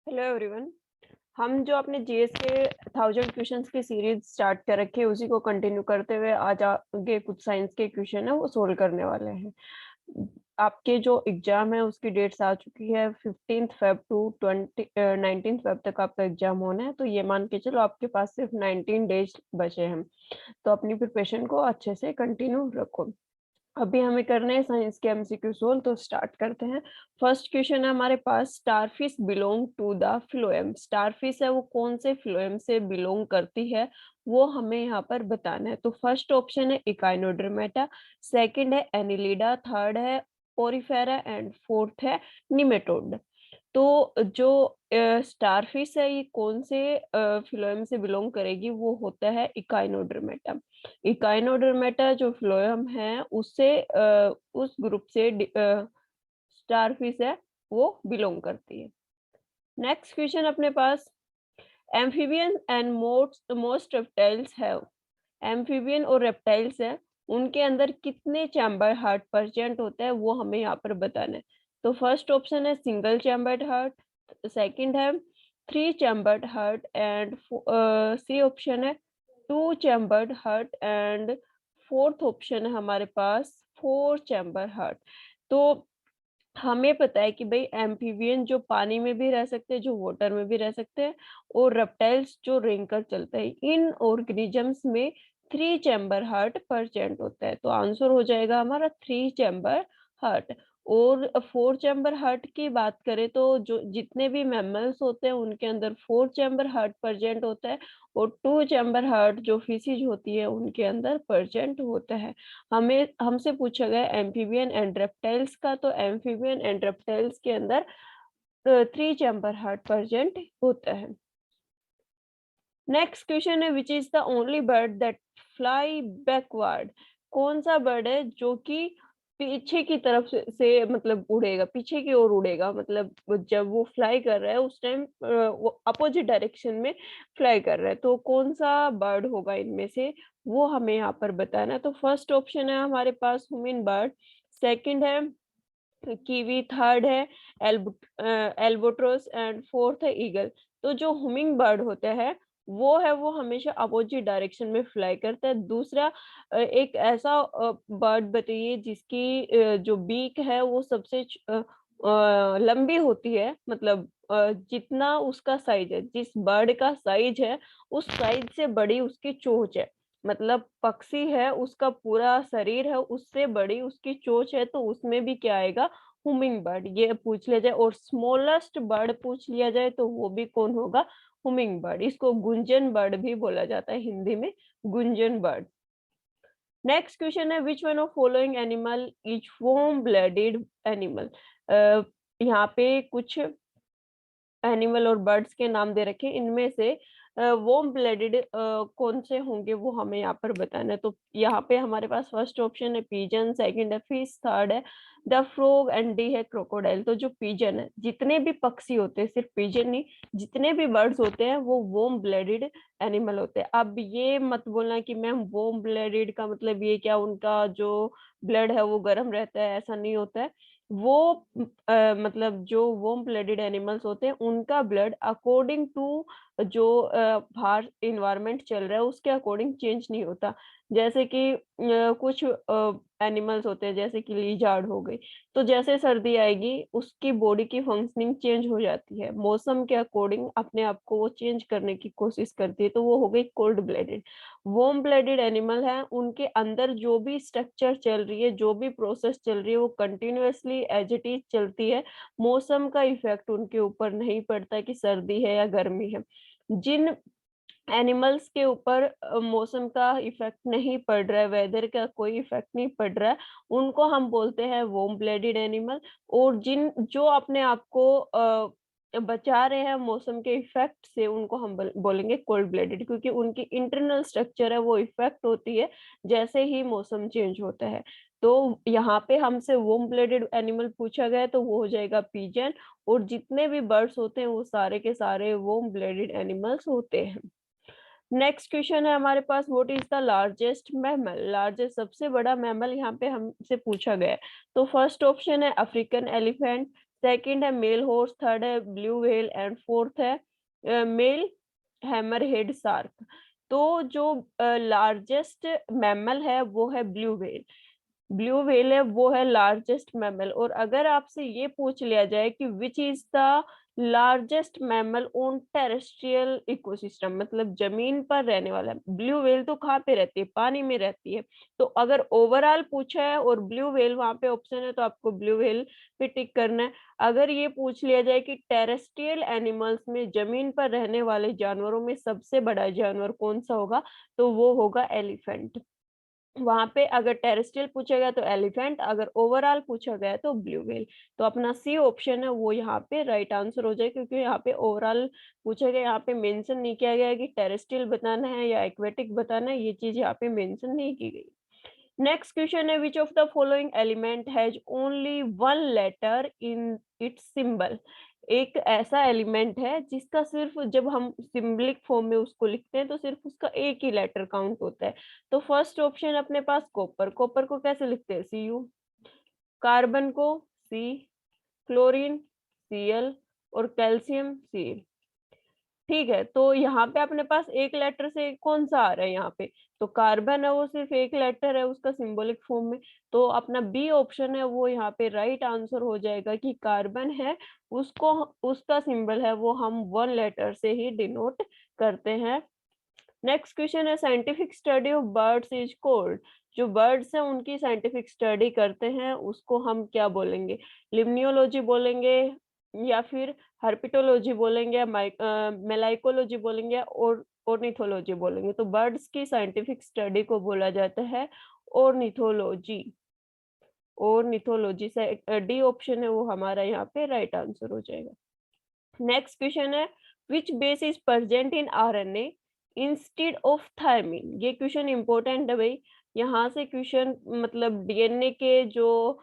Hello everyone. हम जो अपने जीएस के 1000 क्वेश्चंस की सीरीज स्टार्ट कर रखी है उसी को कंटिन्यू करते हुए आज आगे कुछ साइंस के क्वेश्चन है वो सोल्व करने वाले हैं। आपके जो एग्जाम है उसकी डेट्स आ चुकी है 15 फेब टू 19 फेब तक आपका एग्जाम होना है, तो ये मान के चलो आपके पास सिर्फ 19 डेज बचे हैं। तो अपनी प्रिपरेशन को अच्छे से कंटिन्यू रखो। अभी हमें करने हैं साइंस के एमसीक्यू सोल्व, तो स्टार्ट करते हैं। फर्स्ट क्वेश्चन है हमारे पास, starfish belong to the phylum. Starfish है वो कौन से फ्लोएम से बिलोंग करती है वो हमें यहाँ पर बताना है। तो फर्स्ट ऑप्शन है इकाइनोडर्मेटा, सेकंड है एनिलिडा, थर्ड है ओरिफेरा एंड फोर्थ है निमेटोड। तो जो स्टारफिश है ये कौन से फ्लोएम से बिलोंग करेगी, वो होता है इकाइनोडर्मेटा। इकाइनोडर्मेटा जो फ्लोएम है उससे उस ग्रुप से स्टारफिश है वो बिलोंग करती है। नेक्स्ट क्वेश्चन अपने पास, amphibian and most reptiles have. Amphibian और रेप्टाइल्स है उनके अंदर कितने चैम्बर हार्ट प्रेजेंट होता है वो हमें यहाँ पर बताना है। तो फर्स्ट ऑप्शन है सिंगल चैम्बर्ड हार्ट, सेकंड है 3 chambered heart and C option है 2 chambered heart and fourth option है हमारे पास 4 चैम्बर हार्ट। तो हमें पता है कि भाई एम्फीबियन जो पानी में भी रह सकते हैं, जो वाटर में भी रह सकते हैं, और रेप्टाइल्स जो रेंग कर चलते हैं, इन ऑर्गेनिजम्स में 3 चैम्बर हार्ट प्रेजेंट होता है। तो आंसर हो जाएगा हमारा 3 चैम्बर हार्ट। और 4 चैम्बर हार्ट की बात करें तो जो जितने भी मैमल्स होते हैं उनके अंदर 4 चैम्बर हार्ट प्रेजेंट होता है, और 2 चैम्बर हार्ट जो फिशिज होती है उनके अंदर प्रेजेंट होता है। हमें हमसे पूछा गया एम्फीबियन एंड रेप्टाइल्स का, तो एम्फीबियन एंड रेप्टाइल्स के अंदर 3 चैम्बर हार्ट प्रेजेंट होता है। नेक्स्ट क्वेश्चन है, which is the only bird that fly backward. कौन सा बर्ड है जो कि पीछे की तरफ से मतलब उड़ेगा, पीछे की ओर उड़ेगा, मतलब जब वो फ्लाई कर रहा है उस टाइम वो अपोजिट डायरेक्शन में फ्लाई कर रहा है। तो कौन सा बर्ड होगा इनमें से वो हमें यहाँ पर बताना है। तो फर्स्ट ऑप्शन है हमारे पास हुमिंग बर्ड, सेकंड है कीवी, थर्ड है एल्बोट्रोस एंड फोर्थ है ईगल। तो जो हुमिंग बर्ड होता है वो हमेशा अपोजिट डायरेक्शन में फ्लाई करता है। दूसरा एक ऐसा बर्ड बताइए जिसकी जो बीक है वो सबसे लंबी होती है, मतलब जितना उसका साइज है, जिस बर्ड का साइज है उस साइज से बड़ी उसकी चोंच है। मतलब पक्षी है उसका पूरा शरीर है उससे बड़ी उसकी चोंच है, तो उसमें भी क्या आएगा, हुमिंग बर्ड। ये पूछ लिया जाए और स्मॉलेस्ट बर्ड पूछ लिया जाए तो वो भी कौन होगा, हुमिंग बर्ड। इसको गुंजन बर्ड भी बोला जाता है हिंदी में, गुंजन बर्ड। नेक्स्ट क्वेश्चन है, which one of following animal is warm blooded animal. यहाँ पे कुछ एनिमल और बर्ड्स के नाम दे रखे हैं, इनमें से वार्म ब्लडेड कौन से होंगे वो हमें यहाँ पर बताना है। तो यहाँ पे हमारे पास फर्स्ट ऑप्शन है पीजन, सेकंड है फिश, थर्ड है द फ्रॉग एंड डी है क्रोकोडाइल। तो जो पीजन है, जितने भी पक्षी होते हैं, सिर्फ पीजन नहीं, जितने भी बर्ड्स होते हैं वो वार्म ब्लडेड एनिमल होते हैं। अब ये मत बोलना कि मैम वार्म ब्लडेड का मतलब ये क्या उनका जो ब्लड है वो गर्म रहता है, ऐसा नहीं होता है। वो मतलब जो वार्म ब्लडेड एनिमल्स होते हैं उनका ब्लड अकॉर्डिंग टू जो बाहर इन्वायरमेंट चल रहा है उसके अकॉर्डिंग चेंज नहीं होता। जैसे कि कुछ एनिमल्स होते हैं जैसे कि लीजार्ड हो गई, तो जैसे सर्दी आएगी उसकी बॉडी की फंक्शनिंग चेंज हो जाती है, मौसम के अकॉर्डिंग अपने आप को वो चेंज करने की कोशिश करती है, तो वो हो गई cold blooded. Warm blooded animal है, उनके अंदर जो भी स्ट्रक्चर चल रही है, जो भी प्रोसेस चल रही है वो कंटिन्यूअसली एज इट इज चलती है। मौसम का इफेक्ट उनके ऊपर नहीं पड़ता कि सर्दी है या गर्मी है। जिन एनिमल्स के ऊपर मौसम का इफेक्ट नहीं पड़ रहा है, वेदर का कोई इफेक्ट नहीं पड़ रहा है, उनको हम बोलते हैं वार्म ब्लडेड एनिमल। और जिन जो अपने आप को बचा रहे हैं मौसम के इफेक्ट से उनको हम बोलेंगे कोल्ड ब्लडेड, क्योंकि उनकी इंटरनल स्ट्रक्चर है वो इफेक्ट होती है जैसे ही मौसम चेंज होता है। तो यहाँ पे हमसे वार्म ब्लडेड एनिमल पूछा गया है तो वो हो जाएगा पीजन, और जितने भी बर्ड्स होते हैं वो सारे के सारे वार्म ब्लडेड एनिमल्स होते हैं। नेक्स्ट क्वेश्चन है हमारे पास, what is the largest mammal. Largest सबसे बड़ा मैमल यहाँ पे हमसे पूछा गया है। तो फर्स्ट ऑप्शन है अफ्रीकन एलिफेंट, सेकंड है मेल हॉर्स, थर्ड है ब्लू व्हेल एंड फोर्थ है मेल हैमरहेड शार्क। तो जो लार्जेस्ट मैमल है वो है ब्लू व्हेल। ब्लू व्हेल है वो है लार्जेस्ट मैमल। और अगर आपसे ये पूछ लिया जाए कि विच is the largest mammal on terrestrial ecosystem, मतलब जमीन पर रहने वाला, ब्लू व्हेल तो कहाँ पे रहती है, पानी में रहती है। तो अगर ओवरऑल पूछा है और ब्लू व्हेल वहां पे ऑप्शन है तो आपको ब्लू व्हेल पे टिक करना है। अगर ये पूछ लिया जाए कि टेरेस्ट्रियल एनिमल्स में, जमीन पर रहने वाले जानवरों में सबसे बड़ा जानवर कौन सा होगा, तो वो होगा एलिफेंट। वहां पे अगर टेरेस्ट्रियल पूछा गया तो एलिफेंट, अगर ओवरऑल पूछा गया तो ब्लू व्हेल। तो अपना सी ऑप्शन है वो यहाँ पे राइट आंसर हो जाए, क्योंकि यहाँ पे ओवरऑल पूछा गया, यहाँ पे मेंशन नहीं किया गया है कि टेरेस्ट्रियल बताना है या एक्वेटिक बताना है, ये चीज यहाँ पे मेंशन नहीं की गई। नेक्स्ट क्वेश्चन है which of the following element has only one letter in its symbol. एक ऐसा एलिमेंट है जिसका सिर्फ जब हम सिंबलिक फॉर्म में उसको लिखते हैं तो सिर्फ उसका एक ही लेटर काउंट होता है। तो फर्स्ट ऑप्शन अपने पास कॉपर। कॉपर को कैसे लिखते हैं, Cu। कार्बन को C, क्लोरीन Cl और कैल्शियम Ca। ठीक है, तो यहाँ पे अपने पास एक लेटर से कौन सा आ रहा है यहाँ पे, तो कार्बन है वो सिर्फ एक लेटर है उसका सिंबॉलिक फॉर्म में। तो अपना बी ऑप्शन है वो यहाँ पे राइट आंसर हो जाएगा कि कार्बन है, उसको उसका सिंबल है वो हम वन लेटर से ही डिनोट करते हैं। नेक्स्ट क्वेश्चन है scientific study of birds is called. जो बर्ड्स हैं उनकी साइंटिफिक स्टडी करते हैं उसको हम क्या बोलेंगे, लिम्नियोलॉजी बोलेंगे या फिर हर्पिटोलॉजी बोलेंगे या मेलाइकोलॉजी बोलेंगे और ऑर्निथोलॉजी बोलेंगे। तो बर्ड्स की साइंटिफिक स्टडी को बोला जाता है ऑर्निथोलॉजी। ऑर्निथोलॉजी से डी ऑप्शन है वो हमारा यहाँ पे राइट आंसर हो जाएगा। नेक्स्ट क्वेश्चन है which base is present in RNA instead of thymine. ये क्वेश्चन इंपॉर्टेंट है भाई। यहाँ से क्वेश्चन मतलब डीएनए के जो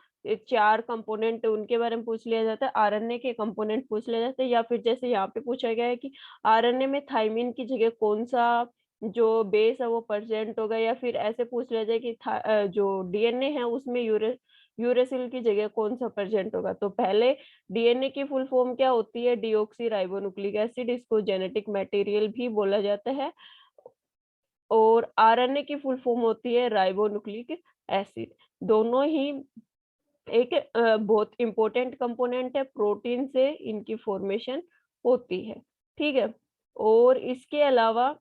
चार कंपोनेंट है उनके बारे में पूछ लिया जाता है, आरएनए के कंपोनेंट पूछ लिया जाता है, या फिर जैसे यहाँ पे पूछा गया है कि आरएनए में थायमिन की जगह कौन सा जो बेस है वो प्रेजेंट होगा, या फिर ऐसे पूछ लिया जाए कि जो डीएनए है उसमें यूरेसिल की जगह कौन सा प्रेजेंट होगा। तो पहले डीएनए की फुल फॉर्म क्या होती है, डीऑक्सी राइबोन्यूक्लिक एसिड, इसको जेनेटिक मटेरियल भी बोला जाता है। और आरएनए की फुल फॉर्म होती है राइबोन्यूक्लिक एसिड। दोनों ही एक बहुत इंपॉर्टेंट कंपोनेंट है, प्रोटीन से इनकी फॉर्मेशन होती है। ठीक है, और इसके अलावा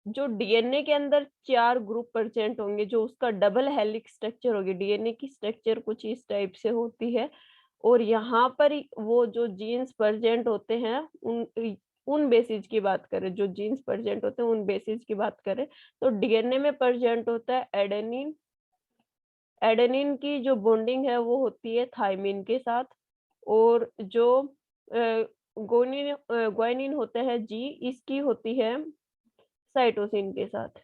जो डीएनए के अंदर चार ग्रुप प्रेजेंट होंगे, जो उसका डबल हेलिक्स स्ट्रक्चर होगी, डीएनए की स्ट्रक्चर कुछ इस टाइप से होती है। और यहाँ पर वो जो जीन्स प्रेजेंट होते हैं उन बेसिस की बात करें, जो जीन्स प्रेजेंट होते हैं उन बेसिस की बात करें, तो डीएनए में प्रेजेंट होता है एडेनिन। एडेनिन की जो बॉन्डिंग है वो होती है थायमिन के साथ। और जो ग्वानिन होता है जी, इसकी होती है साइटोसिन के साथ।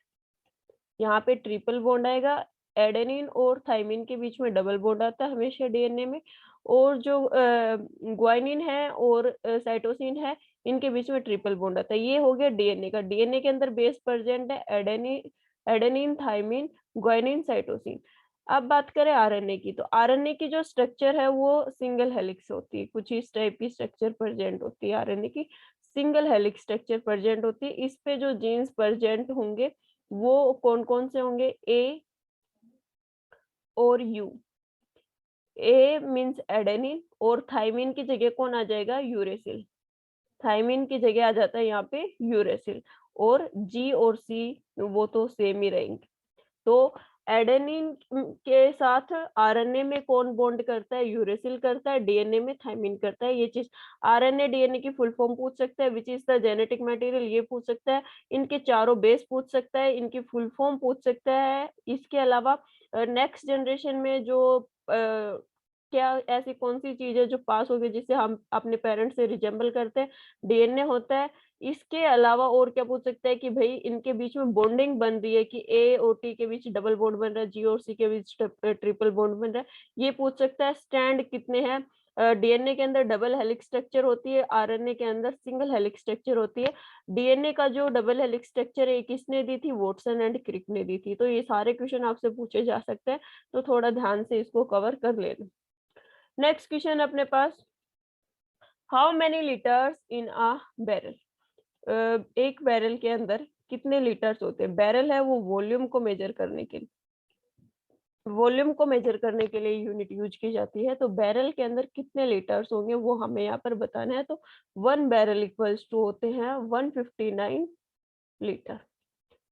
यहाँ पे ट्रिपल बॉन्ड आएगा, एडेनिन और थायमिन के बीच में डबल बॉन्ड आता है हमेशा डीएनए में। और जो ग्वानिन है और साइटोसिन है, इनके बीच में ट्रिपल बॉन्ड आता है। ये हो गया डीएनए का। डीएनए के अंदर बेस प्रेजेंट है एडेनिन थायमिन ग्वानिन साइटोसिन। अब बात करें आरएनए की, तो आरएनए की जो स्ट्रक्चर है वो सिंगल हेलिक्स होती है, कुछ इस टाइप की स्ट्रक्चर प्रेजेंट होती है आरएनए की, सिंगल हेलिक्स स्ट्रक्चर प्रेजेंट होती है। इस पे जो जीन्स प्रेजेंट होंगे वो कौन कौन से होंगे, ए और यू। ए मीन्स एडेनिन, और थायमिन की जगह कौन आ जाएगा, यूरेसिल। थायमिन की जगह आ जाता है यहाँ पे यूरेसिल। और जी और सी वो तो सेम ही रहेंगे। तो एडेनिन के साथ आरएनए में कौन बॉन्ड करता है, यूरेसिल करता है, डीएनए में थायमिन करता है। ये चीज आरएनए डीएनए की फुल फॉर्म पूछ सकता है, which is the genetic material, ये पूछ सकता है। इनके चारों बेस पूछ सकता है, इनकी फुल फॉर्म पूछ सकता है। इसके अलावा नेक्स्ट जनरेशन में जो क्या ऐसी कौन सी चीज है जो पास होगी जिससे हम अपने पेरेंट्स से रिजेंबल करते हैं, डीएनए होता है। इसके अलावा और क्या पूछ सकता है कि भाई इनके बीच में बॉन्डिंग बन रही है, कि ए और टी के बीच डबल बॉन्ड बन रहा है, जी और सी के बीच ट्रिपल बॉन्ड बन रहा है, ये पूछ सकता है। स्ट्रैंड कितने हैं, डीएनए के अंदर डबल हेलिक्स स्ट्रक्चर होती है, आरएनए के अंदर सिंगल हेलिक्स स्ट्रक्चर होती है। डीएनए का जो डबल हेलिक्स स्ट्रक्चर है किसने दी थी, वॉटसन एंड क्रिक ने दी थी। तो ये सारे क्वेश्चन आपसे पूछे जा सकते हैं, तो थोड़ा ध्यान से इसको कवर कर लेना। नेक्स्ट क्वेश्चन अपने पास, how many litres in a barrel? एक बैरल के अंदर कितने लीटर्स होते हैं? बैरल है वो वॉल्यूम को मेजर करने के लिए, वॉल्यूम को मेजर करने के लिए यूनिट यूज की जाती है। तो बैरल के अंदर कितने लीटर्स होंगे वो हमें यहाँ पर बताना है। तो 1 बैरल इक्वल्स टू होते हैं 159 लीटर।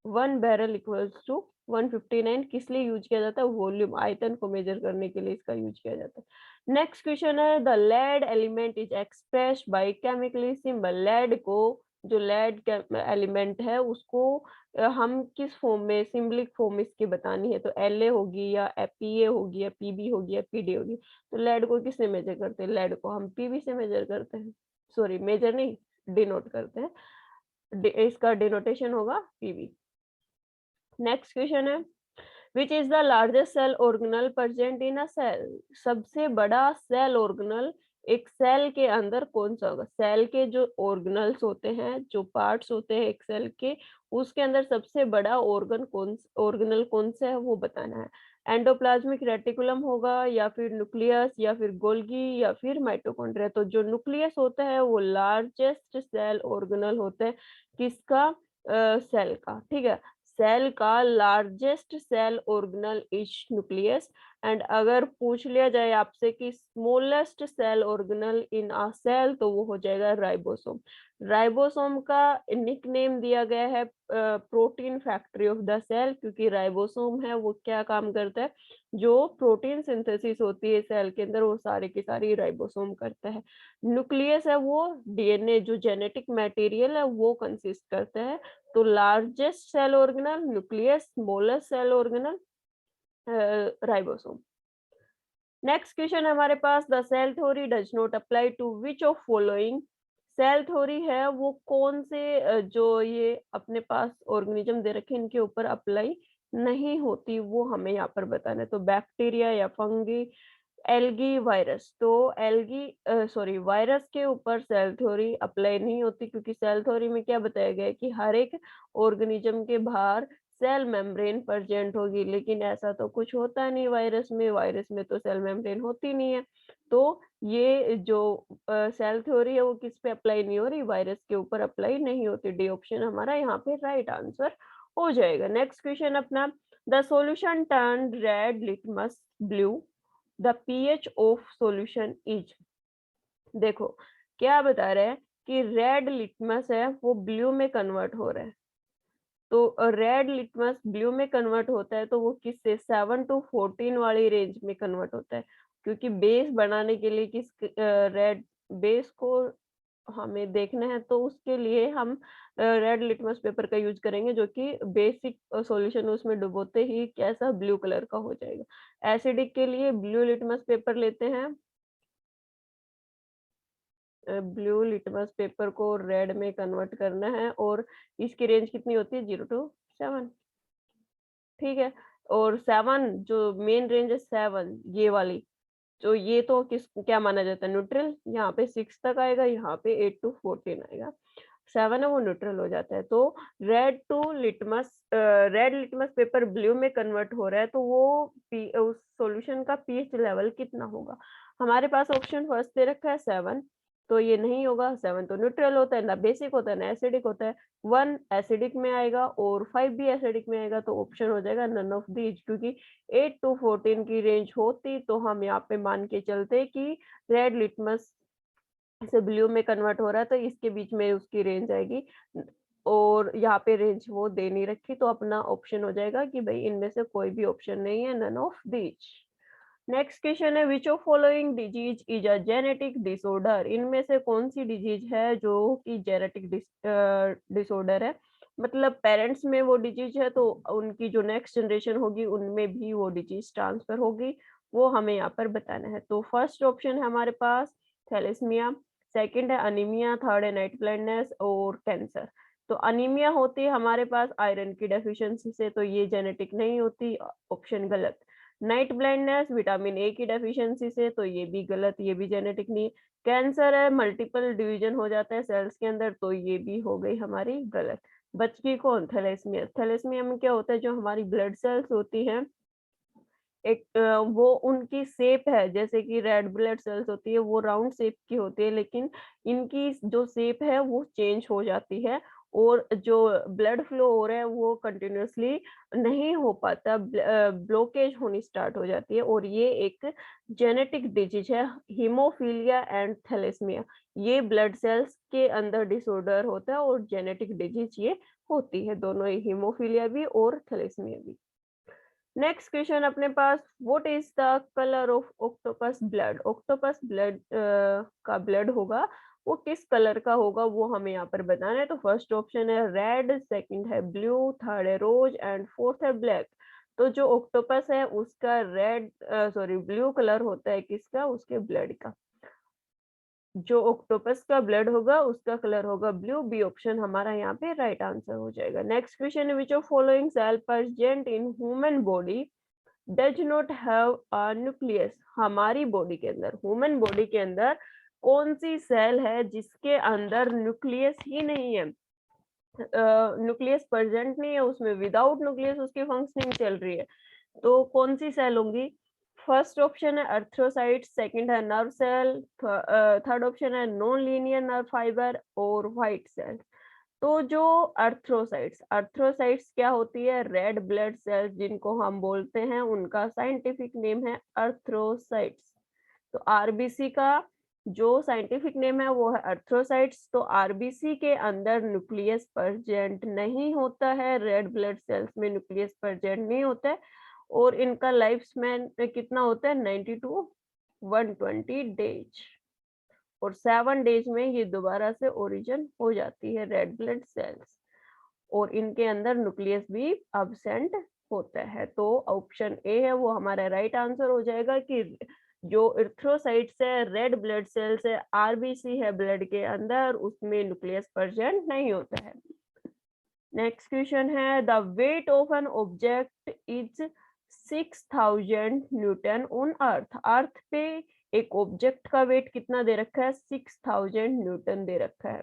1 बैरल इक्वल्स टू 159 किस लिए यूज किया जाता है? वॉल्यूम, आयतन को मेजर करने के लिए इसका यूज किया जाता है। नेक्स्ट क्वेश्चन है, the lead element is expressed by chemically symbol. Lead को, जो लेड एलिमेंट है उसको हम किस फॉर्म में, सिंबलिक फॉर्म इसकी बतानी है। तो La होगी या Pa होगी या Pb होगी या Pd होगी। तो लेड को किससे मेजर करते हैं? लेड को हम Pb से मेजर करते हैं, सॉरी मेजर नहीं, डिनोट करते हैं। इसका डिनोटेशन होगा Pb। नेक्स्ट क्वेश्चन है, which is the largest cell organelle present in a cell? सबसे बड़ा सेल ऑर्गेनल एक सेल के अंदर कौन सा होगा? सेल के जो ऑर्गेनल्स होते हैं, जो पार्ट्स होते हैं एक सेल के, उसके अंदर सबसे बड़ा ऑर्गेनल कौन सा है वो बताना है। एंडोप्लाज्मिक रेटिकुलम होगा या फिर न्यूक्लियस या फिर गोल्गी या फिर माइटोकॉन्ड्रिया। तो जो न्यूक्लियस होता है वो लार्जेस्ट सेल ऑर्गेनल होता है किसका? सेल का, ठीक है। सेल का largest cell organelle is nucleus. And अगर पूछ लिया जाए आपसे कि smallest cell organelle in a cell, तो वो हो जाएगा राइबोसोम। राइबोसोम का निक नेम दिया गया है protein factory of the cell, क्योंकि राइबोसोम है वो क्या काम करता है, जो प्रोटीन सिंथेसिस होती है सेल के अंदर वो सारी की सारी राइबोसोम करता है। न्यूक्लियस है वो डीएनए, जो जेनेटिक मटेरियल है वो कंसिस्ट करता है। तो largest cell organelle nucleus, smallest cell organelle ribosome. Next question हमारे पास, the cell theory does not apply to which of following? Cell theory है वो कौन से जो ये अपने पास ऑर्गेनिज्म दे रखे इनके ऊपर अप्लाई नहीं होती, वो हमें यहाँ पर बताना है। तो बैक्टीरिया या फंगी, एल्गी, वायरस। तो एल्गी, सॉरी, वायरस के ऊपर सेल थ्योरी अप्लाई नहीं होती, क्योंकि सेल थ्योरी में क्या बताया गया है कि हर एक ऑर्गेनिज्म के बाहर सेल मेम्ब्रेन प्रेजेंट होगी, लेकिन ऐसा तो कुछ होता नहीं वायरस में। वायरस में तो सेल मेम्ब्रेन होती नहीं है। तो ये जो सेल थ्योरी है वो किस पे अप्लाई नहीं हो रही? वायरस के ऊपर अप्लाई नहीं होती। डी ऑप्शन हमारा यहाँ पे राइट आंसर हो जाएगा। नेक्स्ट क्वेश्चन अपना, the solution turn red litmus blue, the pH of solution is. देखो क्या बता रहे हैं कि रेड लिटमस है वो ब्लू में कन्वर्ट हो रहा है। तो रेड लिटमस ब्लू में कन्वर्ट होता है तो वो किससे? 7 to 14 वाली रेंज में कन्वर्ट होता है, क्योंकि बेस बनाने के लिए किस रेड बेस को हमें देखना है, तो उसके लिए हम रेड लिटमस पेपर का यूज करेंगे, जो कि बेसिक सॉल्यूशन उसमें डुबोते ही कैसा ब्लू कलर का हो जाएगा। एसिडिक के लिए ब्लू लिटमस पेपर लेते हैं, ब्लू लिटमस पेपर को रेड में कन्वर्ट करना है, और इसकी रेंज कितनी होती है? 0 to 7, ठीक है। और 7 जो मेन रेंज है 7 ये वाली, तो ये तो किस क्या माना जाता है? न्यूट्रल। यहाँ पे 6 तक आएगा, यहाँ पे 8 to 14 आएगा। 7 है वो न्यूट्रल हो जाता है। तो रेड लिटमस पेपर ब्लू में कन्वर्ट हो रहा है, तो वो उस सॉल्यूशन का पीएच लेवल कितना होगा? हमारे पास ऑप्शन फर्स्ट दे रखा है 7, तो ये नहीं होगा। 7 तो न्यूट्रल होता है, ना बेसिक होता है ना एसिडिक होता है। 1 एसिडिक में आएगा और 5 भी एसिडिक में आएगा, तो ऑप्शन हो जाएगा नन ऑफ दीज। क्योंकि 8 to 14 की रेंज होती तो हम यहाँ पे मान के चलते कि रेड लिटमस से ब्लू में कन्वर्ट हो रहा है, तो इसके बीच में उसकी रेंज आएगी। और यहाँ पे रेंज वो दे नहीं रखी, तो अपना ऑप्शन हो जाएगा कि भाई इनमें से कोई भी ऑप्शन नहीं है, none of these. Next question है, which of following disease is a genetic disorder? इनमें से कौन सी डिजीज है जो कि जेनेटिक डिसऑर्डर है? मतलब पेरेंट्स में वो डिजीज है तो उनकी जो नेक्स्ट जनरेशन होगी उनमें भी वो डिजीज ट्रांसफर होगी, वो हमें यहाँ पर बताना है। तो फर्स्ट ऑप्शन है हमारे पास थैलेसीमिया, सेकंड है अनीमिया, थर्ड है नाइट ब्लाइंडनेस और कैंसर। तो अनीमिया होती है हमारे पास आयरन की डेफिशिएंसी से, तो ये जेनेटिक नहीं होती, ऑप्शन गलत। नाइट ब्लाइंडनेस विटामिन ए की डेफिशिएंसी से, तो ये भी गलत, ये भी जेनेटिक नहीं। कैंसर है मल्टीपल डिवीजन हो जाता है सेल्स के अंदर, तो ये भी हो गई हमारी गलत। बच गई कौन? थैलेसीमिया। थैलेसीमिया में क्या होता है, जो हमारी ब्लड सेल्स होती हैं एक वो उनकी शेप है, जैसे कि रेड ब्लड सेल्स होती है वो राउंड शेप की होती है, लेकिन इनकी जो शेप है वो चेंज हो जाती है और जो ब्लड फ्लो हो रहा है वो कंटिन्यूअसली नहीं हो पाता, ब्लॉकेज होनी स्टार्ट हो जाती है और ये एक जेनेटिक डिजीज है, हीमोफीलिया एंड थैलेसीमिया। ये ब्लड सेल्स के अंदर डिसऑर्डर होता है और जेनेटिक डिजीज ये होती है, दोनों ही, हीमोफीलिया भी और थैलेसीमिया भी। नेक्स्ट क्वेश्चन अपने पास, what is the colour of octopus blood? Octopus blood का ब्लड होगा वो किस कलर का होगा वो हमें यहाँ पर बताना है। तो फर्स्ट ऑप्शन है रेड, सेकंड है ब्लू, थर्ड है रोज एंड फोर्थ है ब्लैक। तो जो ऑक्टोपस है उसका रेड सॉरी ब्लू कलर होता है, किसका? उसके ब्लड का। जो ऑक्टोपस का ब्लड होगा उसका कलर होगा ब्लू, बी ऑप्शन हमारा यहाँ पे राइट आंसर हो जाएगा। नेक्स्ट क्वेश्चन है, which of following cell present in human body does not have a nucleus? हमारी बॉडी के अंदर, ह्यूमन बॉडी के अंदर कौन सी सेल है जिसके अंदर न्यूक्लियस ही नहीं है, न्यूक्लियस प्रेजेंट नहीं है उसमें, विदाउट न्यूक्लियस उसकी फंक्शनिंग चल रही है? तो कौन सी सेल होंगी? फर्स्ट ऑप्शन है अर्थ्रोसाइट, सेकंड है नर्व सेल, थर्ड ऑप्शन है नॉन लीनियर नर्व फाइबर और व्हाइट सेल। तो जो अर्थ्रोसाइट्स क्या होती है? रेड ब्लड सेल्स जिनको हम बोलते हैं, उनका साइंटिफिक नेम है अर्थ्रोसाइट्स। तो आरबीसी का जो साइंटिफिक नेम है वो है अर्थ्रोसाइट्स। तो आरबीसी के अंदर न्यूक्लियस प्रेजेंट नहीं होता है, रेड ब्लड सेल्स में न्यूक्लियस प्रेजेंट नहीं होता है और इनका लाइफ स्पैन कितना होता है? 90 टू 120 डेज और 7 डेज में ये दोबारा से ओरिजिन हो जाती है रेड ब्लड सेल्स और इनके अंदर न्यूक्लियस भी अब्सेंट होता है। तो ऑप्शन ए है वो हमारा राइट आंसर हो जाएगा कि जो एरिथ्रोसाइट्स है, रेड ब्लड सेल्स है, आरबीसी है ब्लड के अंदर, उसमें न्यूक्लियस प्रेजेंट नहीं होता है। नेक्स्ट क्वेश्चन है, the weight of an object is 6000 newton on earth. Earth पे एक ऑब्जेक्ट का वेट कितना दे रखा है? 6000 न्यूटन दे रखा है।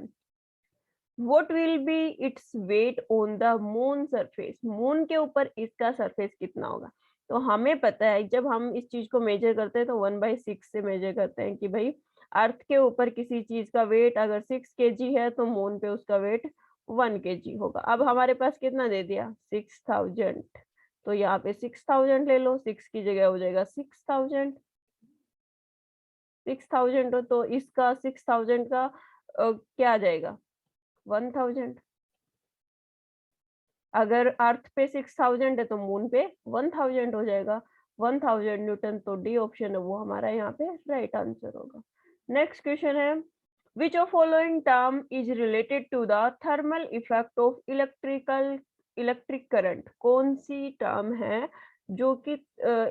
What will be its weight on the moon surface? Moon के ऊपर इसका सरफेस कितना होगा? तो हमें पता है जब हम इस चीज को मेजर करते हैं तो 1/6 से मेजर करते हैं कि भाई अर्थ के ऊपर किसी चीज का वेट अगर 6 केजी है तो मून पे उसका वेट 1 केजी होगा। अब हमारे पास कितना दे दिया? 6000। तो यहाँ पे 6000 ले लो, 6 की जगह हो जाएगा 6000। 6000 हो तो इसका 6000 का क्या आ जाएगा? 1000। अगर अर्थ पे 6000 है तो मून पे 1000 हो जाएगा, 1000 न्यूटन। तो डी ऑप्शन है वो हमारा यहाँ पे राइट आंसर होगा। नेक्स्ट क्वेश्चन है, which of following term is related to the thermal effect of electric current? कौन सी टर्म है जो कि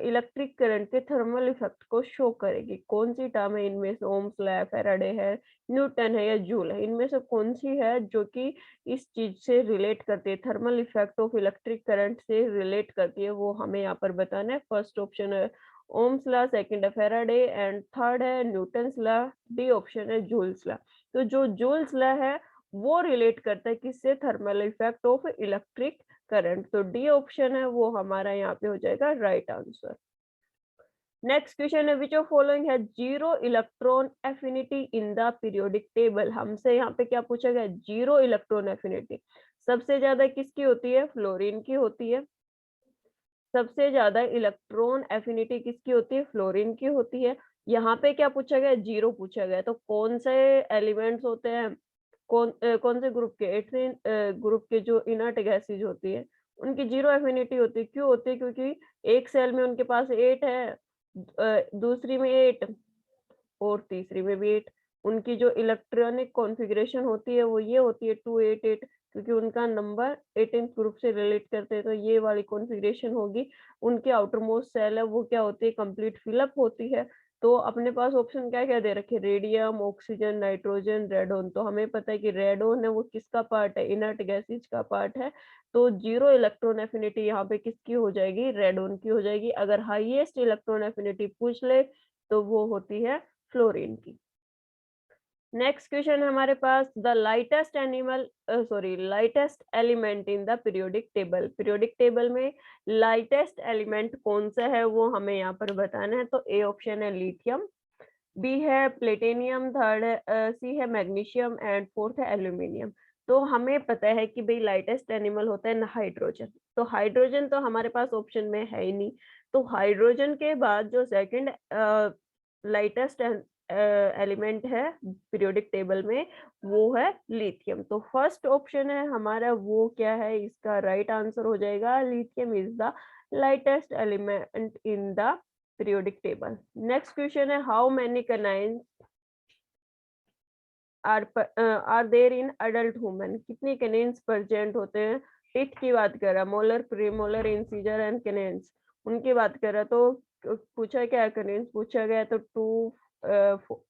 इलेक्ट्रिक करंट के थर्मल इफेक्ट को शो करेगी? कौन सी टर्म है इनमें से? ओम्स लॉ है, फैराडे है, न्यूटन है या जूल है? इनमें से कौन सी है जो कि इस चीज से रिलेट करती है, thermal effect of electric current से रिलेट करती है? वो हमें यहाँ पर बताना है। फर्स्ट ऑप्शन है ओम्स लॉ, सेकंड है फैराडे एंड थर्ड है न्यूटन्स लॉ, डी ऑप्शन है जूल्स लॉ। तो जो जूल्स लॉ है वो रिलेट करता है किससे? Thermal effect of electric current. तो डी ऑप्शन है वो हमारा यहाँ पे हो जाएगा राइट आंसर। नेक्स्ट क्वेश्चन है, विच ऑफ फॉलोइंग है zero electron affinity in the periodic table? हमसे यहाँ पे क्या पूछा गया? जीरो इलेक्ट्रॉन एफिनिटी सबसे ज्यादा किसकी होती है? फ्लोरीन की होती है। सबसे ज्यादा इलेक्ट्रॉन एफिनिटी किसकी होती है? फ्लोरीन की होती है। यहाँ पे क्या पूछा गया? जीरो पूछा गया। तो कौन से एलिमेंट्स होते हैं, कौन से ग्रुप के? एथिलीन ग्रुप के जो इनर्ट गैसेज होती है उनकी जीरो एफिनिटी होती है। क्यों होती है? क्योंकि एक सेल में उनके पास 8 है, दूसरी में 8 और तीसरी में भी 8। उनकी जो इलेक्ट्रॉनिक कॉन्फ़िगरेशन होती है वो ये होती है 288, क्योंकि उनका नंबर 18th ग्रुप से रिलेट करते हैं। तो ये वाली कॉन्फ़िगरेशन होगी। उनकी आउटर मोस्ट सेल है वो क्या होती है? कंप्लीट फिलअप होती है। तो अपने पास ऑप्शन क्या-क्या दे रखे? Radium, oxygen, nitrogen, radon. तो हमें पता है कि रेडॉन है वो किसका पार्ट है? इनर्ट गैसेज का पार्ट है। तो जीरो इलेक्ट्रॉन एफिनिटी यहाँ पे किसकी हो जाएगी? रेडॉन की हो जाएगी। अगर हाईएस्ट इलेक्ट्रॉन एफिनिटी पूछ ले तो वो होती है फ्लोरीन की। नेक्स्ट क्वेश्चन है हमारे पास, the lightest lightest element in the periodic table. Periodic table में लाइटेस्ट एलिमेंट कौन सा है वो हमें यहाँ पर बताना है। तो ए ऑप्शन है लिथियम, बी है प्लेटिनियम, थर्ड है सी है मैग्नीशियम एंड फोर्थ है एल्यूमिनियम। तो हमें पता है कि भाई लाइटेस्ट एनिमल होता है हाइड्रोजन, तो हाइड्रोजन तो हमारे पास ऑप्शन में है ही नहीं। तो हाइड्रोजन के बाद जो सेकंड लाइटेस्ट एलिमेंट है पीरियोडिक टेबल में वो है लिथियम। तो फर्स्ट ऑप्शन है हमारा वो क्या है, इसका राइट आंसर हो जाएगा lithium is the lightest element in the periodic table. Next question है, how many canines are there in adult human? कितने canines present होते हैं? टीथ की बात कर रहा, मोलर, प्रीमोलर, इंसीजर एंड कैनेन्स, उनकी बात कर रहा। तो पूछा क्या है, कैनेन्स पूछा गया, तो 2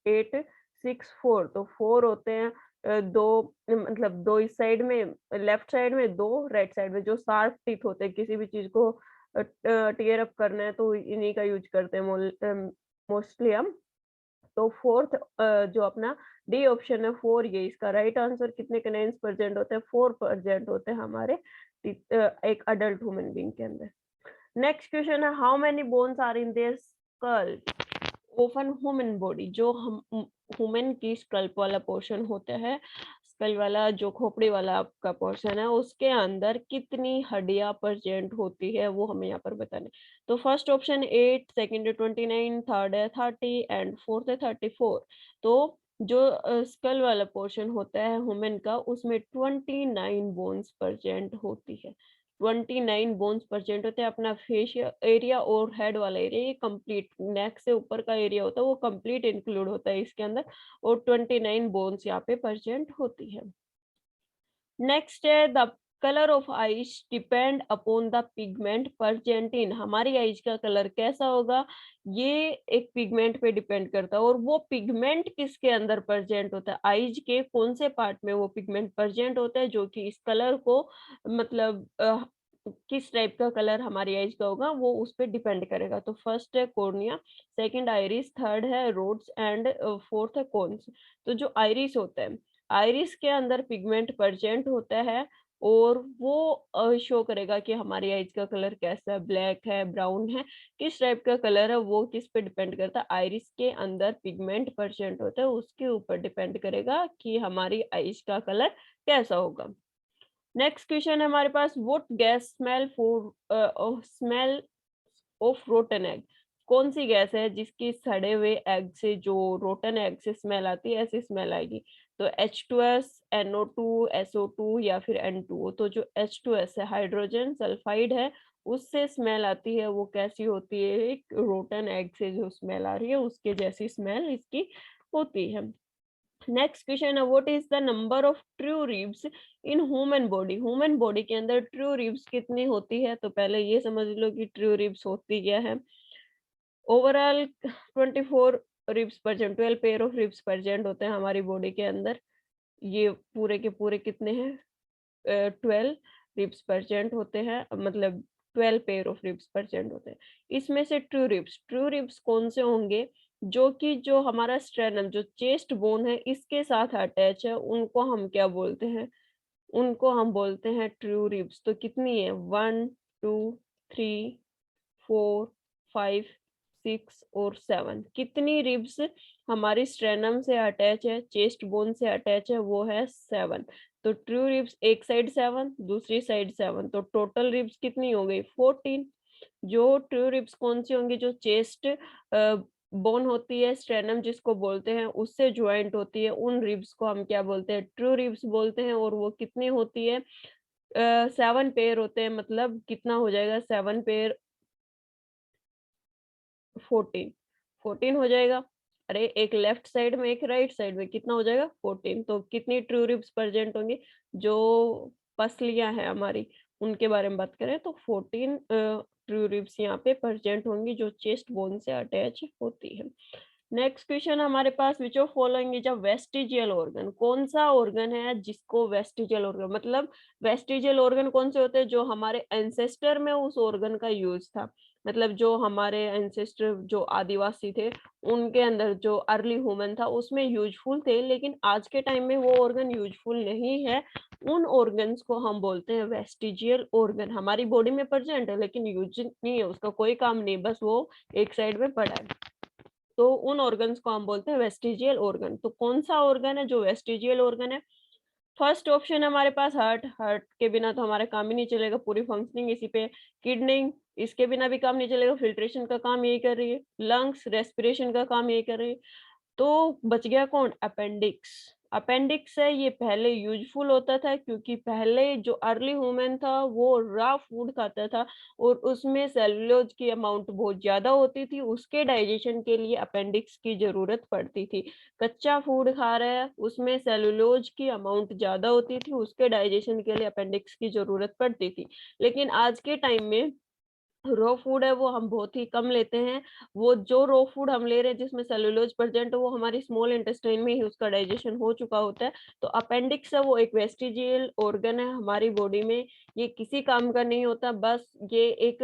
8 6 4, तो 4 होते हैं। दो मतलब दो इस साइड में, लेफ्ट साइड में दो, राइट साइड में। जो शार्प टीथ होते हैं किसी भी चीज को टीयर अप करना है तो इन्हीं का यूज करते हैं मोस्टली हम। तो फोर्थ जो अपना डी ऑप्शन है 4, ये इसका राइट आंसर। कितने कैनाइन्स प्रेजेंट होते हैं? 4 प्रेजेंट होते हैं हमारे एक अडल्ट ह्यूमन बीइंग के अंदर। नेक्स्ट क्वेश्चन है, how many bones are in their skull open human body? जो हम ह्यूमन की स्कल्प वाला पोर्शन होता है, स्कल वाला जो खोपड़ी वाला आपका पोर्शन है, उसके अंदर कितनी हड्डियां प्रेजेंट होती है वो हमें यहाँ पर बताना है। तो फर्स्ट ऑप्शन 8, सेकंड है 29, थर्ड है 30 एंड फोर्थ है 34। तो जो स्कल वाला पोर्शन होता है ह्यूमन का, उसमें 29 बोन्स प्रेजेंट होती है। 29 बोन्स प्रेजेंट होते हैं। अपना फेशियल एरिया और हेड वाला एरिया, ये कंप्लीट नेक से ऊपर का एरिया होता है वो कंप्लीट इंक्लूड होता है इसके अंदर, और 29 बोन्स यहाँ पे प्रेजेंट होती है। नेक्स्ट है, the colour of eyes depend upon the pigment present in. हमारी आइज का कलर कैसा होगा ये एक पिगमेंट पे डिपेंड करता है, और वो पिगमेंट किसके अंदर प्रेजेंट होता है, आइज के कौन से पार्ट में वो पिगमेंट प्रेजेंट होता है जो कि इस कलर को मतलब किस टाइप का कलर हमारी आइज का होगा वो उस पर डिपेंड करेगा। तो फर्स्ट है कॉर्निया, सेकंड आइरिस, थर्ड है रोड्स एंड फोर्थ है कोन्स। तो जो आइरिस होता है, आइरिस के अंदर पिगमेंट प्रेजेंट होता है, और वो शो करेगा कि हमारी आइज का कलर कैसा है, ब्लैक है, ब्राउन है, किस टाइप का कलर है, वो किस पे डिपेंड करता है। आइरिस के अंदर पिगमेंट प्रेजेंट होता है, उसके ऊपर डिपेंड करेगा कि हमारी आइज का कलर कैसा होगा। नेक्स्ट क्वेश्चन है हमारे पास, what gas smell of rotten egg? कौन सी गैस है जिसकी सड़े हुए एग से, जो रोटन एग से स्मेल आती है, ऐसी स्मेल आएगी? तो H2S, NO2, SO2 या फिर N2O। तो जो H2S है, हाइड्रोजन सल्फाइड है, उससे स्मेल आती है। वो कैसी होती है? एक रोटन एग से जो स्मेल आ रही है उसके जैसी स्मेल इसकी होती है। नेक्स्ट क्वेश्चन है, what is the number of true ribs in human body? Human body के अंदर ट्रू रिब्स कितनी होती है? तो पहले ये समझ लो कि ट्रू रिब्स होती क्या है। Overall 24 ribs present, 12 pair of ribs present होते हैं हमारी बॉडी के अंदर। ये पूरे के पूरे कितने हैं? 12 रिब्स प्रेजेंट होते हैं, मतलब 12 पेयर ऑफ रिब्स प्रेजेंट होते हैं। इसमें से ट्रू रिब्स कौन से होंगे? जो कि जो हमारा स्ट्रेनम, जो चेस्ट बोन है, इसके साथ अटैच है, उनको हम क्या बोलते हैं? उनको हम बोलते हैं ट्रू रिब्स। तो कितनी है? 1 2 3 4 5 6 और 7। कितनी रिब्स हमारी स्ट्रेनम से अटैच है, चेस्ट बोन से अटैच है? वो है 7। तो ट्रू रिब्स एक साइड 7, दूसरी साइड 7, तो टोटल रिब्स कितनी हो गई? 14। जो ट्रू रिब्स कौन सी होंगी? जो चेस्ट बोन होती है, स्ट्रेनम जिसको बोलते हैं, उससे ज्वाइंट होती है, उन रिब्स को हम क्या बोलते हैं? ट्रू रिब्स बोलते हैं। और वो कितनी होती है? 7 पेयर होते हैं। मतलब कितना हो जाएगा 7 पेयर? 14, 14 हो जाएगा। अरे एक लेफ्ट साइड में एक राइट साइड में, कितना हो जाएगा? 14। तो कितनी ट्रू रिब्स प्रेजेंट होंगी? जो पसलियां हैं हमारी, उनके बारे में बात करें तो 14 ट्रू रिब्स यहाँ पे प्रेजेंट होंगी जो चेस्ट बोन से अटैच होती है। नेक्स्ट क्वेश्चन हमारे पास, which of following is a vestigial organ? कौन सा ऑर्गन है जिसको वेस्टिजियल ऑर्गन, मतलब वेस्टिजियल ऑर्गन कौन से होते हैं? जो हमारे एंसेस्टर में उस ऑर्गन का यूज था। मतलब जो हमारे एंसेस्टर जो आदिवासी थे, उनके अंदर जो अर्ली ह्यूमन था उसमें यूज़फुल थे, लेकिन आज के टाइम में वो ऑर्गन यूज़फुल नहीं है। उन ऑर्गन्स को हम बोलते हैं वेस्टिजियल ऑर्गन। हमारी बॉडी में प्रेजेंट है लेकिन यूज़ नहीं है, उसका कोई काम नहीं, बस वो एक साइड में पड़ा है। तो उन ऑर्गन्स को हम बोलते हैं वेस्टिजियल ऑर्गन। तो कौन-सा ऑर्गन है जो वेस्टिजियल ऑर्गन है? फर्स्ट ऑप्शन है हमारे पास हार्ट। हार्ट के बिना तो हमारा काम ही नहीं चलेगा, पूरी फंक्शनिंग इसी पे। किडनी, इसके बिना भी काम नहीं चलेगा, फिल्ट्रेशन का काम यही कर रही है। लंग्स, रेस्पिरेशन का काम यही कर रही है। तो बच गया कौन? अपेंडिक्स। अपेंडिक्स है, ये पहले यूज़फुल होता था क्योंकि पहले जो अर्ली ह्यूमन था वो रॉ फूड खाता था और उसमें सेलुलोज की अमाउंट बहुत ज़्यादा होती थी, उसके डाइजेशन के लिए अपेंडिक्स की ज़रूरत पड़ती थी। कच्चा फूड खा रहा है, उसमें सेलुलोज की अमाउंट ज़्यादा होती थी, उसके डाइजेशन के लिए अपेंडिक्स की ज़रूरत पड़ती थी। लेकिन आज के टाइम में रॉ फूड है वो हम बहुत ही कम लेते हैं। वो जो रॉ फूड हम ले रहे हैं जिसमें सेलुलोज प्रेज़ेंट है वो हमारी स्मॉल इंटेस्टाइन में ही उसका डाइजेशन हो चुका होता है। तो अपेंडिक्स है वो एक वेस्टिजियल ऑर्गन है हमारी बॉडी में। ये किसी काम का नहीं होता, बस ये एक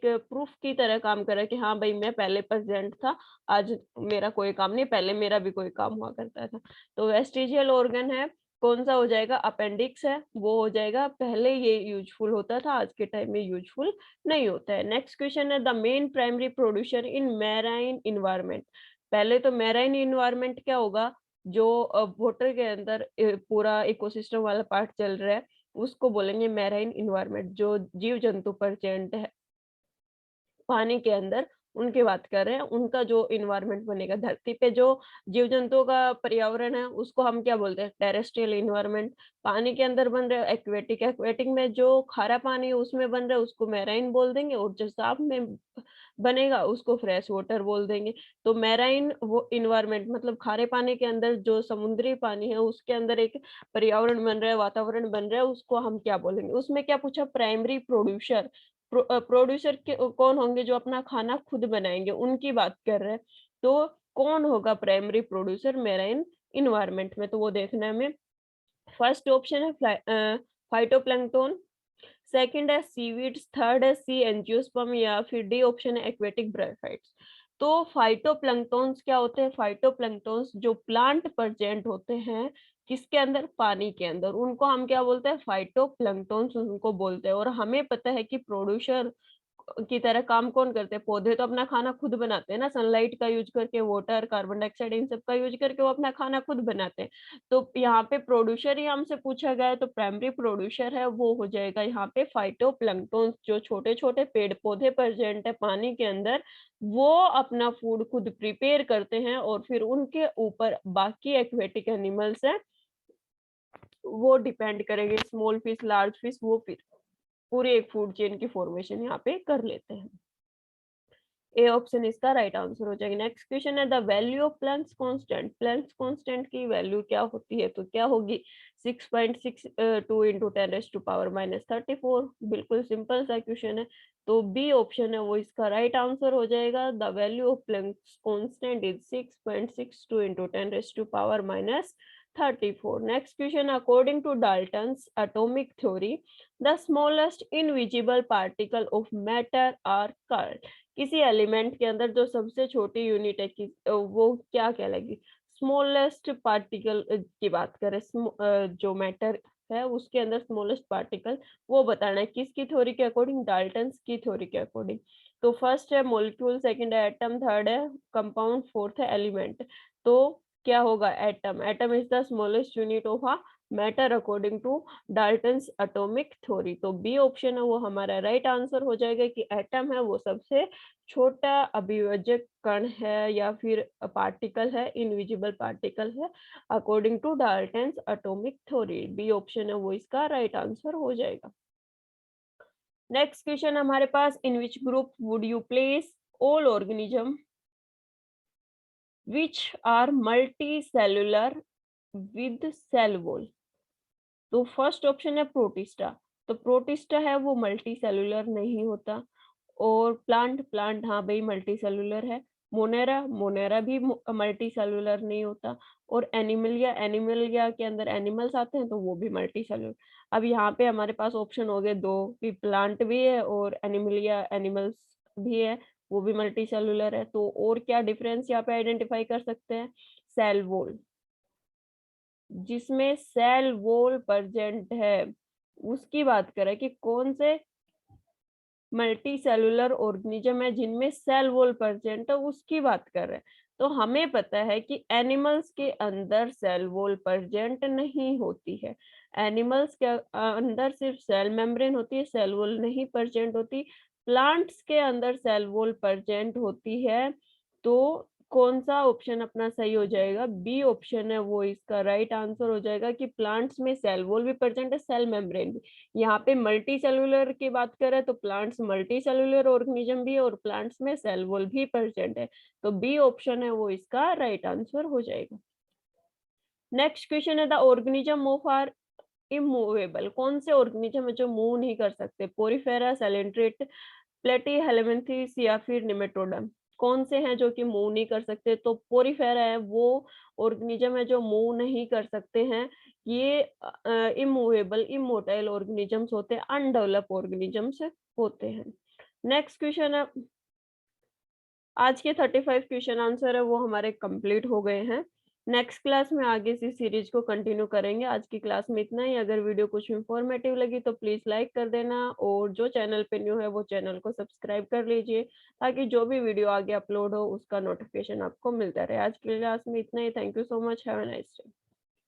प्रूफ की तरह काम कर रहा है कि हाँ भाई मैं पहले प्रेज़ेंट था, आज मेरा कोई काम नहीं, पहले मेरा भी कोई काम हुआ करता था। तो वेस्टिजियल ऑर्गन है, कौन-सा हो जाएगा? अपेंडिक्स है, वो हो जाएगा। पहले ये यूज़फुल होता था, आज के टाइम में यूज़फुल नहीं होता है। नेक्स्ट क्वेश्चन है the main primary producer in marine environment. पहले तो मैराइन एनवायरनमेंट क्या होगा? जो वाटर के अंदर पूरा इकोसिस्टम वाला पार्ट चल रहा है, उसको बोलेंगे मैराइन एनवायरनमेंट। जो जीव-जंतु प्रेज़ेंट है पानी के अंदर, उनकी बात कर रहे हैं, उनका जो एनवायरनमेंट बनेगा, धरती पे जो जीव-जंतुओं का पर्यावरण है, उसको हम क्या बोलते हैं? Terrestrial environment. पानी के अंदर बन रहा है एक्वेटिक, एक्वेटिक में जो खारा पानी है उसमें बन रहा है उसको मैराइन बोल देंगे और जो साफ में बनेगा उसको फ्रेश वाटर बोल देंगे। तो मैराइन वो एनवायरनमेंट मतलब खारे पानी के अंदर जो समुद्री पानी है उसके अंदर एक पर्यावरण बन रहा है, वातावरण बन रहा है, उसको हम क्या बोलेंगे? उसमें क्या पूछा? Primary producer. प्रोड्यूसर के कौन होंगे जो अपना खाना खुद बनाएँगे, उनकी बात कर रहे हैं। तो कौन होगा प्राइमरी प्रोड्यूसर मेराइन एनवायरनमेंट में? तो वो देखना है हमें। फर्स्ट ऑप्शन है फाइटोप्लैंक्टन, सेकंड है सीवीड्स, थर्ड है सी एंजियोस्पर्म या फिर डी ऑप्शन है एक्वेटिक ब्रायोफाइट्स। तो फाइटोप्लैंक्टन्स क्या होते हैं? फाइटोप्लैंक्टन्स जो प्लांट प्रेजेंट होते हैं, किसके अंदर? पानी के अंदर। उनको हम क्या बोलते हैं? फाइटोप्लैंक्टन्स उनको बोलते हैं और हमें पता है कि प्रोड्यूसर की तरह काम कौन करते हैं? पौधे तो अपना खाना खुद बनाते हैं ना, सनलाइट का यूज़ करके, वाटर, कार्बन डाइऑक्साइड इन सब का यूज़ करके वो अपना खाना खुद बनाते हैं। तो यहाँ पे प्रोड्यूसर ही हमसे पूछा गया है तो प्राइमरी प्रोड्यूसर है वो हो जाएगा यहाँ पे फाइटोप्लैंक्टन्स। जो छोटे-छोटे पेड़-पौधे प्रेज़ेंट है पानी के अंदर, वो अपना फूड खुद प्रिपेयर करते हैं और फिर उनके ऊपर बाकी एक्वेटिक एनिमल्स हैं, वो डिपेंड करेंगे, स्मॉल फिश, लार्ज फिश, वो फिर पूरी एक फूड चेन की फॉर्मेशन यहाँ पे कर लेते हैं। ए ऑप्शन इसका राइट आंसर हो जाएगा। नेक्स्ट क्वेश्चन है the value of Planck's constant. Planck's constant की वैल्यू क्या होती है? तो क्या होगी? 6.62 इंटू 10⁻⁻34। बिल्कुल सिंपल सा क्वेश्चन है। तो बी ऑप्शन है वो इसका राइट आंसर हो जाएगा। The value of Planck's constant is 6.62 into 10⁻34। Next question according to Dalton's atomic theory the smallest invisible particle of matter are called. किसी एलिमेंट के अंदर जो सबसे छोटी यूनिट है वो क्या कहलाएगी? स्मॉलेस्ट पार्टिकल की बात करें, जो मैटर है उसके अंदर स्मॉलेस्ट पार्टिकल वो बताना है किसकी थ्योरी के अकॉर्डिंग? डाल्टन्स की थ्योरी के अकॉर्डिंग। तो फर्स्ट है मॉलिक्यूल, सेकंड है एटम, थर्ड है कंपाउंड, फोर्थ है एलिमेंट। तो क्या होगा? Atom. Atom is the smallest unit of a matter according to Dalton's atomic theory. तो बी ऑप्शन है वो हमारा राइट आंसर हो जाएगा कि एटम है वो सबसे छोटा अभिभाज्य कण है या फिर पार्टिकल है, इनविजिबल पार्टिकल है according to Dalton's atomic theory. B option है वो इसका राइट आंसर हो जाएगा। नेक्स्ट क्वेश्चन हमारे पास in which group would you place all organism which are multicellular with cell wall. तो फर्स्ट ऑप्शन है प्रोटिस्टा। तो प्रोटिस्टा है वो मल्टी सेलुलर नहीं होता और प्लांट प्लांट हाँ भाई मल्टी सेलुलर है। मोनेरा भी मल्टी सेलुलर नहीं होता। और एनिमलिया के अंदर एनिमल्स आते हैं तो वो भी मल्टी सेलुलर। अब यहाँ पे हमारे पास ऑप्शन हो गए दो, कि प्लांट भी है और एनिमलिया एनिमल्स भी है, वो भी मल्टी सेलुलर है। तो और क्या डिफरेंस यहाँ पे आइडेंटिफाई कर सकते हैं? सेल वॉल, जिसमें सेल वॉल प्रेजेंट है उसकी बात करें कि कौन से मल्टी सेलुलर ऑर्गेनिज्म है जिनमें सेल वॉल प्रेजेंट है, उसकी बात कर रहे हैं। तो हमें पता है कि एनिमल्स के अंदर सेल वॉल प्रेजेंट नहीं होती है। एनिमल्स के अंदर सिर्फ सेल मेम्ब्रेन होती है, सेल वॉल नहीं प्रेजेंट होती। प्लांट्स के अंदर सेल वॉल प्रेजेंट होती है। तो कौन सा ऑप्शन अपना सही हो जाएगा? बी ऑप्शन है वो इसका राइट आंसर हो जाएगा, कि प्लांट्स में सेल वॉल भी प्रेजेंट है, सेल मेम्ब्रेन भी। यहाँ पे मल्टी सेलुलर की बात करें तो प्लांट्स मल्टी सेलुलर ऑर्गेनिज्म भी है और प्लांट्स में सेल वॉल भी प्रेजेंट है। तो बी ऑप्शन है वो इसका राइट आंसर हो जाएगा। नेक्स्ट क्वेश्चन है, the organism of are immovable. कौन से ऑर्गेनिज्म है जो मूव नहीं कर सकते? पोरिफेरा, सेलेंट्रेट, प्लेटीहेल्मिन्थेस या फिर निमेटोडम। कौन से हैं जो कि मूव नहीं कर सकते? तो पोरिफेरा है वो ऑर्गेनिज्म है जो मूव नहीं कर सकते हैं। ये इमूवेबल इमोटाइल ऑर्गेनिजम्स होते हैं, अनडेवलप ऑर्गेनिजम्स होते हैं। नेक्स्ट क्वेश्चन है, आज के 35 क्वेश्चन आंसर है वो हमारे कंप्लीट हो गए हैं। नेक्स्ट क्लास में आगे इसी सीरीज को कंटिन्यू करेंगे। आज की क्लास में इतना ही। अगर वीडियो कुछ इंफॉर्मेटिव लगी तो प्लीज लाइक कर देना, और जो चैनल पे न्यू है वो चैनल को सब्सक्राइब कर लीजिए, ताकि जो भी वीडियो आगे अपलोड हो उसका नोटिफिकेशन आपको मिलता रहे। आज की क्लास में इतना ही। Thank you so much. Have a nice day.